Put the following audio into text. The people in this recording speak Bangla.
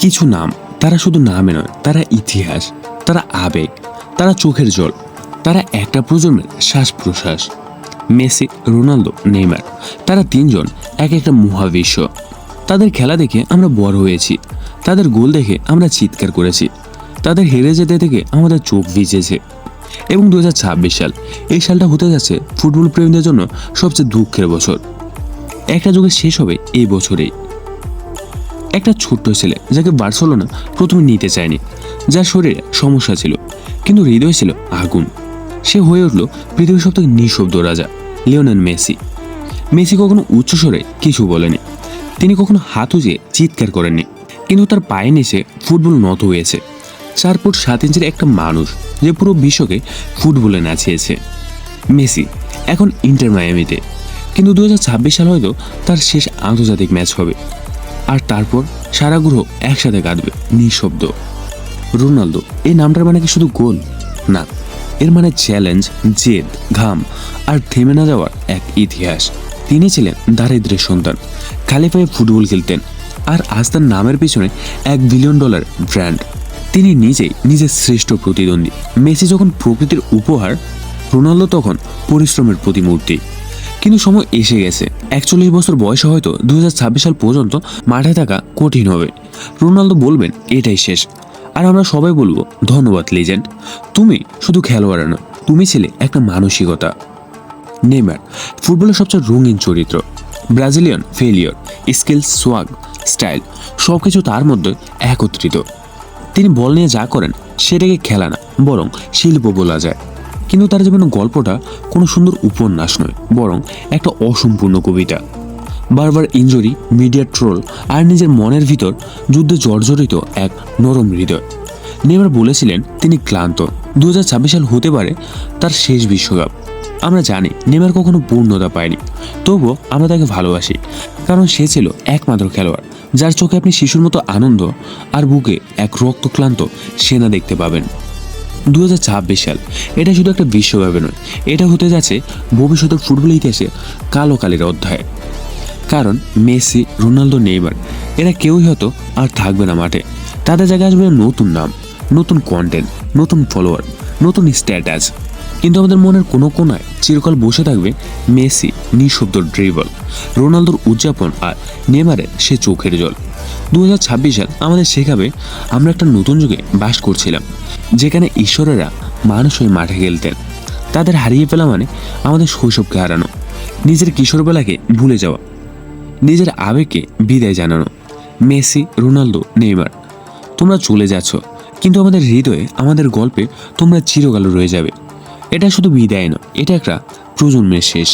কিছু নাম, তারা শুধু নামে নয়, তারা ইতিহাস, তারা আবেগ, তারা চোখের জল, তারা একটা প্রজন্মের শ্বাস প্রশ্বাস। মেসি, রোনালদো, নেইমার, তারা তিনজন এক একটা মহাবিশ্ব। তাদের খেলা দেখে আমরা বড় হয়েছি, তাদের গোল দেখে আমরা চিৎকার করেছি, তাদের হেরে যেতে থেকে আমাদের চোখ ভিজেছে। এবং 2026 সাল, এই সালটা হতে যাচ্ছে ফুটবল প্রেমীদের জন্য সবচেয়ে দুঃখের বছর। একটা যুগে শেষ হবে এই বছরেই। একটা ছোট্ট ছেলে যাকে বার্সেলোনা প্রথমে নিতে চায়নি, যার শরীরে সমস্যা ছিল কিন্তু হৃদয় ছিল আগুন, সে হয়ে উঠল পৃথিবীর সবথেকে নিঃশব্দ রাজা, লিওনেল মেসি। মেসি কখনো উচ্চস্বরে কিছু বলেনি, তিনি কখনো হাত উজিয়ে চিৎকার করেননি, কিন্তু তার পায়ে নিচে ফুটবল নত হয়েছে। 4 ফুট 7 ইঞ্চির একটা মানুষ যে পুরো বিশ্বকে ফুটবলে নাচিয়েছে। মেসি এখন ইন্টার মায়ামিতে, কিন্তু 2026 সাল হয়তো তার শেষ আন্তর্জাতিক ম্যাচ হবে। আর তারপর সারা গ্রহ একসাথে কাঁদবে নিঃশব্দ। রোনালদো, এই নামটার মানে কি শুধু গোল? না, এর মানে চ্যালেঞ্জ, জেদ, ঘাম আর থেমে না যাওয়ার এক ইতিহাস। তিনি ছিলেন দারিদ্র্যের সন্তান, খালি পায়ে ফুটবল খেলতেন, আর আজ তার নামের পিছনে $1 বিলিয়ন ব্র্যান্ড। তিনি নিজেই নিজের শ্রেষ্ঠ প্রতিদ্বন্দ্বী। মেসি যখন প্রকৃতির উপহার, রোনালদো তখন পরিশ্রমের প্রতিমূর্তি। কিন্তু সময় এসে গেছে, 41 বছর বয়সে হয়তো 2026 সাল পর্যন্ত মাঠে থাকা কঠিন হবে। রোনালদো বলবেন এটাই শেষ, আর আমরা সবাই বলবো ধন্যবাদ লিজেন্ড, তুমি শুধু খেলোয়াড় নয়, তুমি ছিলে একটা মানসিকতা। নেইমার, ফুটবলের সবচেয়ে রঙিন চরিত্র, Brazilian failure, skill, swag, style সবকিছু তার মধ্যে একত্রিত। তিনি বল নিয়ে যা করেন সেটাকে খেলা না, বরং শিল্প বলা যায়। কিন্তু তার জীবনের গল্পটা কোনো সুন্দর উপন্যাস নয়, বরং একটা অসম্পূর্ণ কবিতা। বারবার ইনজুরি, মিডিয়া ট্রোল আর নিজের মনের ভিতর যুদ্ধে জর্জরিত এক নরম হৃদয়। নেইমার বলেছিলেন তিনি ক্লান্ত। 2026 সাল হতে পারে তার শেষ বিশ্বকাপ। আমরা জানি নেইমার কখনো পূর্ণতা পায়নি, তবুও আমরা তাকে ভালোবাসি, কারণ সে ছিল একমাত্র খেলোয়াড় যার চোখে আপনি শিশুর মতো আনন্দ আর বুকে এক রক্তক্লান্ত সেনা দেখতে পাবেন। 2026 সাল, এটা শুধু একটা বিশ্বকাপে নয়, এটা হতে যাচ্ছে ভবিষ্যতের ফুটবল ইতিহাসে কালো কালের অধ্যায়। কারণ মেসি, রোনালদো, নেইমার এরা কেউই হয়তো আর থাকবে না মাঠে। তাদের জায়গায় আসবে নতুন নাম, নতুন কন্টেন্ট, নতুন ফলোয়ার, নতুন স্ট্যাটাস। কিন্তু আমাদের মনের কোনো কোনায় চিরকাল বসে থাকবে মেসি নিঃশব্দ ড্রিবল, রোনালদোর উদযাপন আর নেইমারের সে চোখের জল। 2026 সাল আমাদের শেখাবে আমরা একটা নতুন যুগে বাস করছিলাম, যেখানে ঈশ্বরেরা মানুষ হয়ে মাঠে খেলতেন। তাদের হারিয়ে ফেলা মানে আমাদের শৈশবকে হারানো, নিজের কিশোরবেলাকে ভুলে যাওয়া, নিজের আবেগকে বিদায় জানানো। মেসি, রোনালদো, নেইমার, তোমরা চলে যাচ্ছ, কিন্তু আমাদের হৃদয়ে, আমাদের গল্পে তোমরা চিরকাল রয়ে যাবে। এটা শুধু বিদায় নয়, এটা একটা প্রজন্মের শেষ।